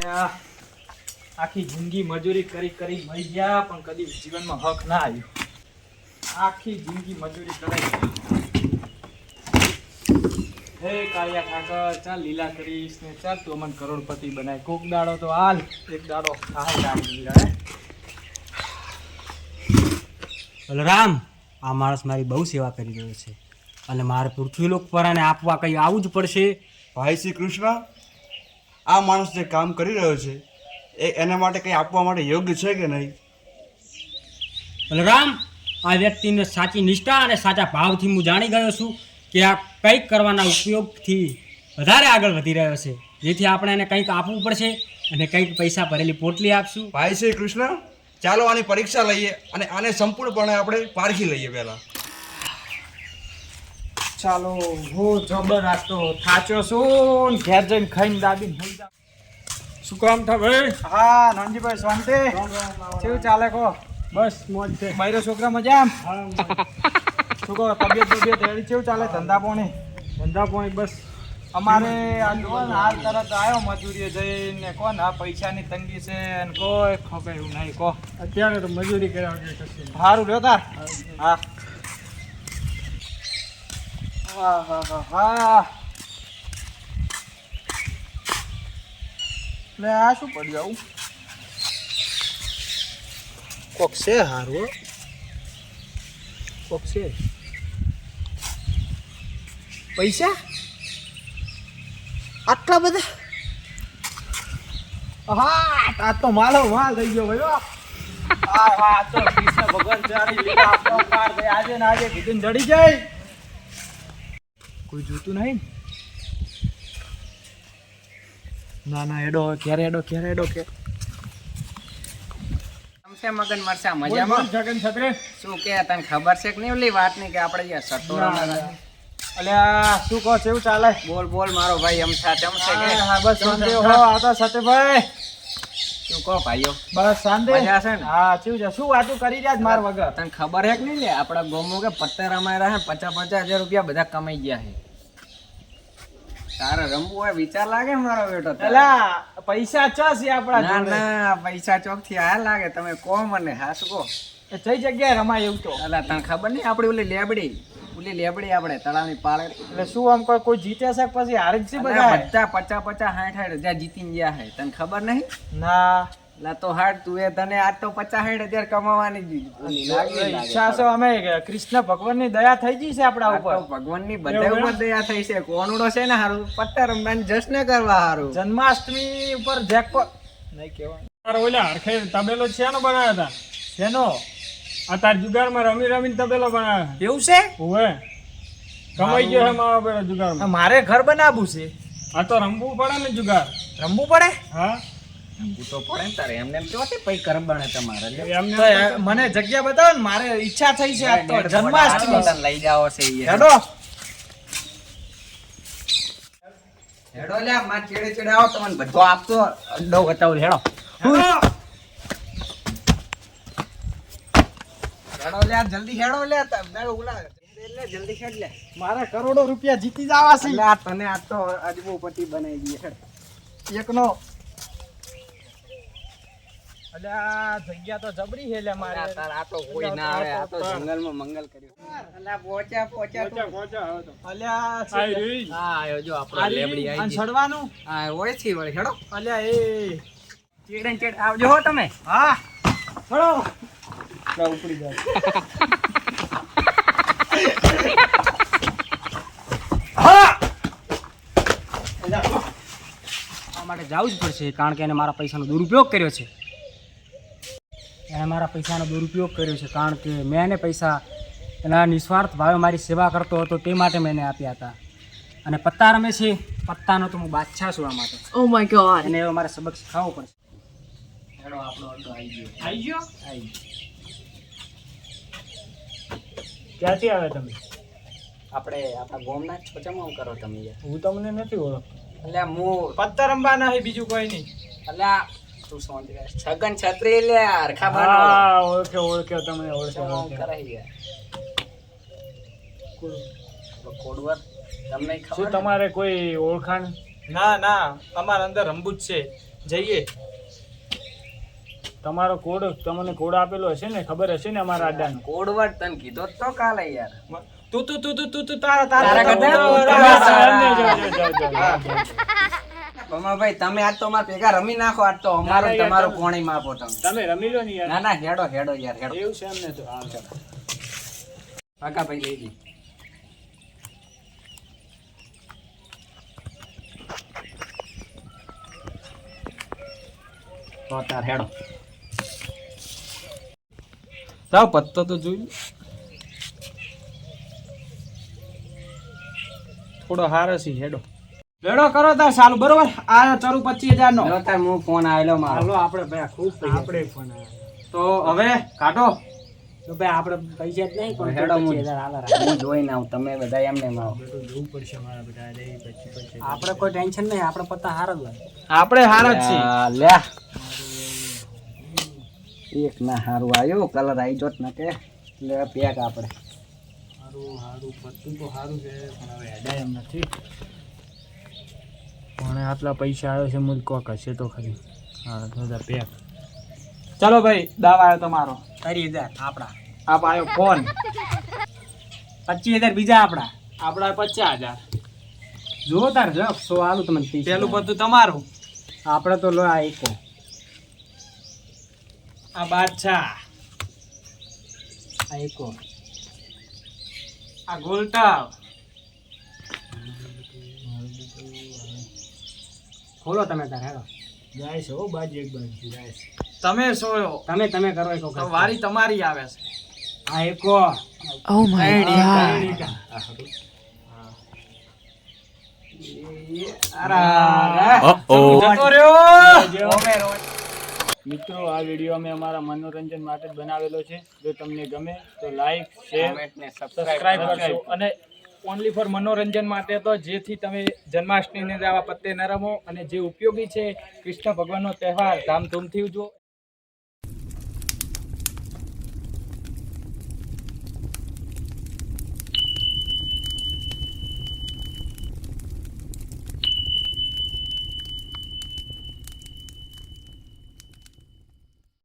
આખી જિંદગી મજૂરી કરી મરી ગયા પણ કદી જીવનમાં હક ના આવ્યો. આખી જિંદગી મજૂરી કરાઈ. હે કાળિયા ઠાકર, ચાલ લીલા કરીશ ને ચાલ તું અમને કરોડપતિ બનાય. કોક દાડો તો હાલ, એક દાડો હાલ લાગી હે. બલરામ, આ માણસ મારી બહુ સેવા કરી રહ્યો છે અને મારે પૃથ્વીલોક પર આને આપવા કંઈ આવવું જ પડશે. ભાઈ શ્રી કૃષ્ણ, આ માણસ જે કામ કરી રહ્યો છે એના માટે કંઈ આપવા માટે યોગ્ય છે કે નહીં? બલરામ, આ વ્યક્તિને સાચી નિષ્ઠા અને સાચા ભાવથી હું જાણી ગયો છું કે આ કંઈક કરવાના ઉપયોગથી વધારે આગળ વધી રહ્યો છે, જેથી આપણે એને કંઈક આપવું પડશે અને કંઈક પૈસા ભરેલી પોટલી આપશું. ભાઈ શ્રી કૃષ્ણ, ચાલો આની પરીક્ષા લઈએ અને આને સંપૂર્ણપણે આપણે પારખી લઈએ પહેલા. ચાલો, હું જબર આતો થાચો છું, ઘેર જઈને ખાઈને દાબીને હોઈ જાવ. શું કામ થા ભાઈ? હા નાનજીભાઈ, શાંતિ? કેવું ચાલે કહો? બસ મોજ છે. મારો છોકરા મજામ? શું કહો, તબિયત એવી કેવું ચાલે? ધંધા પોણી બસ અમારે આ જો ને હાલ તરત આવ્યો મજૂરીએ જઈને. કોણ આ પૈસાની તંગી છે અને કોઈ ખબર એવું નહીં. કહો અત્યારે તો મજૂરી કર્યા સારું રહ્યો તાર. હા હા હા હા હા. એટલે આ શું પડ્યું આવું? કોક છે હારું, કોક છે. પૈસા આટલા બધા? હા, આ તો માલ થઈ ગયો ભાઈ. હા તો કૃષ્ણ ભગવાન ચારી લીધા આપણો કાર ભાઈ. આજે ને આજે કીધું જડી જાય. કોઈ જોતું નહીં? ના હેડો, ક્યારે હેડો કે મગન મરસા મજામાં? જગન છત્રે શું કે તને ખબર છે કે નહીં ઓલી વાત ની કે આપણે જે સટોરા? અલ્યા શું કહો, કેવું ચાલે? બોલ મારો ભાઈ અમથા ચમશે કે? હા બસ શાંતિ હો. આતા સતેભાઈ શું કહો ભાઈઓ? બસ શાંતિ. મજા છે ને? હા કેવું છે? શું વાતું કરી રહ્યા માર વગર? તને ખબર હે કે નહીં લે આપણા ગોમો કે પત્તે રમાય રહ્યા 50,000 રૂપિયા બધા કમાઈ ગયા છે. તારે રમવું હોય વિચાર લાગે મારો બેટો? એલા પૈસા ચા છે આપડા ના જોડે? ના પૈસા ચોક થી આયા લાગે. તમે કહો મને. હા શું કહો? એ કઈ જગ્યાએ રમાય એવું તો? અલા તને ખબર નહીં આપડી ઓલી લેબડી આપણે તળાવની પાળે એટલે શું આમ કોઈ જીતે છે પછી હારે જ છે બધા? બધા 50,000 60,000 જીતીને ગયા છે. તને ખબર નહીં? ના લા તો હાડ તું એ તને આજ તો 50,000 કમાવાની ઈચ્છા છે. અમે કૃષ્ણ ભગવાનની દયા થઈ ગઈ છે આપડા ઉપર. ભગવાનની બધા ઉપર દયા થઈ છે. કોનુડો છે ને હારું પત્તા રમવાની જશ્ન કરવા હારું. જન્માષ્ટમી ઉપર જેકપોટ નહીં કહેવાય. ઓલા હરખે તબેલો છે નો બનાવ્યા હતા. શેનો? આ તાર જુગારમાં રમીને તબેલો બનાવ્યો. એવું છે? ઓવે કમાઈ ગયો છે મારો બેરો જુગારમાં. મારે ઘર બનાવવું છે. આ તો રમવું પડે ને જુગાર. રમવું પડે? હા હું તો પડે ને તારે એમને એમ કેવાથી પૈ કરમ બને તમારે લે. એમને તો મને જગ્યા બતાવો ને, મારે ઈચ્છા થઈ છે. આજ તો જન્માષ્ટમી તને લઈ જાઓ છે ઈ. હેડો હેડો લે માં ચેડે આવો તમને બધો આપતો અડ્ડો બતાવું હેડો. હેડો લે જલ્દી હેડો લે તમે ઉલા લે જલ્દી હેડ લે. મારે કરોડો રૂપિયા જીતી જવા છે. લા તને આ તો અજબોપતિ બનાવી દઈએ હેડ. એકનો અલ્યા જગ્યા તો જબરી છે લે મારે. તાર આ તો કોઈ ના આવે. આ તો જંગલમાં મંગલ કર્યું. અલા પોચા અલ્યા આઈ રહી. હા આયો જો આપણો લેબડી આવી અને ગઈ. છડવાનું હા હોય છે વળી હેડો. અલ્યા એ ચેડે આવજો હો તમે. હા ચડો ઉપડી જાય. આ માટે જવું જ પડશે કારણ કે એને મારા પૈસાનો દુરુપયોગ કર્યો છે. કારણ કે મેં એને પૈસા એના નિસ્વાર્થ ભાવે મારી સેવા કરતો હતો તે માટે મેં એને આપ્યા હતા. અને પત્તા રમે છે, પત્તાનો તો હું બાદશાહ છું આ માટે. Oh my god. એને એવો મારે સબક શીખવવો પડશે. હેડો આપણો અડ્ડો આવી ગયો. આવી ગયો? ક્યાંથી આવે તમે? આપણે આપણા ગોમના છોચામાં હું કરો તમે યાર? હું તમને નથી ઓળખતો. એટલે હું પત્તા રમવાના છે, બીજું કોઈ નહીં. એટલે તું શાંતિ રાખ. છગન છત્રી લે હરખા બાનો હા ઓળખ્યો તમને છોચામાં હું કરે યાર. કોડવર તમને શું ખબર? તમારે કોઈ ઓળખાણ? ના અમારા અંદર રમવું જ છે. જઈએ. તમારો કોડ તમને કોડ આપેલો હશે ને, ખબર હશે ને અમારા આડાનો. કોડવર્ડ તને કીધો તો કાલે યાર. તું તારા તારા કરતા ભાઈ તમે આજ તો અમારા ભેગા રમી નાખો. આજ તો અમારું ને તમારું કોણી માપો તમે. તમે રમી લો ને યાર. ના ના હેડો હેડો યાર હેડો. એવું છે એમને તો. હા ચાલો. કાકા ભાઈ લઈ જી. તો તાર હેડો. તાવ પત્તો તો જોઈ થોડો હારો છે. હેડો લેડો કરો તાર ચાલુ. બરોબર આ ચરું 25,000 નો. લો તાર હું ફોન આવેલો મારો. હાલો આપણે ભાઈ ખૂબ પૈસા આપણે ફોન આવ્યો. તો હવે કાઢો. તો ભાઈ આપણે પૈસા જ નહીં પણ હેડો હું 25,000 હાલા રાખો. હું જોઈને આવું. તમે બધા એમને આવો. જોવું પડશે મારા બધા. આપણે કોઈ ટેન્શન નહીં, આપણે પત્તા હારા જ હોય. આપણે હારા જ છીએ. લે એક ના હારું આવ્યો કલર આવી જોત ને કે લે પેક આપણે. હારું પત્તું તો હારું છે પણ હવે હેડાય એમ નથી. પણ આટલા પૈસા આવ્યો છે મુલ કોક હશે તો ખરી. હા બધા પેક. ચાલો ભાઈ દાવ આવ્યો તમારો. 30,000 આપણા, આપ આવ્યો ફોન. 25,000 બીજા આપણા. આપણા 50,000. જો તાર જો 100 આલું તમને 30,000. પેલું બધું તમારું. આપણે તો લો આ એકો. આ બાદશાહ, આ એકો. આ ગોલટાવ. ખોલો તમે તાર હેડો. જાય છે હો બાજી એક બાજુ જાય છે. તમે છો તમે કરો એકો. તો વારી તમારી આવે છે. આ એકો. Oh my god. જતો રહ્યો. ઓમે રોજ મિત્રો આ વિડીયો અમે અમારા મનોરંજન માટે જ બનાવેલો છે. જો તમને ગમે તો લાઈક શેર કોમેન્ટ ને સબસ્ક્રાઇબ કરશો. અને ઓનલી ફોર મનોરંજન માટે તો જેથી તમે જન્માષ્ટમીને આવા પત્તે ન રમો અને જે ઉપયોગી છે કૃષ્ણ ભગવાનનો તહેવાર ધામધૂમથી ઉજવો.